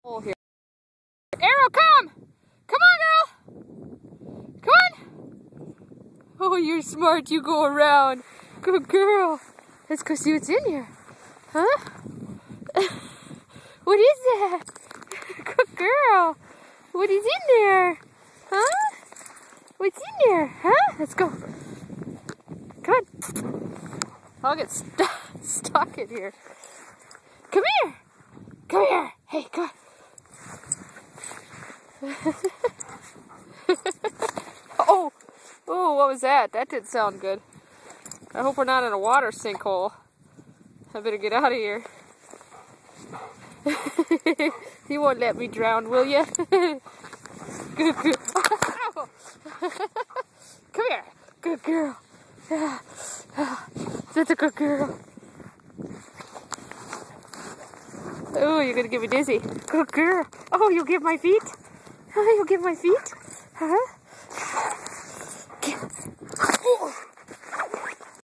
hole here. Arrow, come! Come on, girl! Come on! Oh, you're smart. You go around. Good girl. Let's go see what's in here. Huh? What is that? Good girl. What is in there? Huh? What's in there? Huh? Let's go. Come on. I'll get stuck in here. Come here. Come here. Hey, come on. Oh, what was that? That didn't sound good. I hope we're not in a water sinkhole. I better get out of here. You won't let me drown, will you? Good girl. Come here. Good girl. That's a good girl. Oh, you're going to get me dizzy. Good girl. Oh, you'll get my feet? Oh, you'll get my feet? Huh?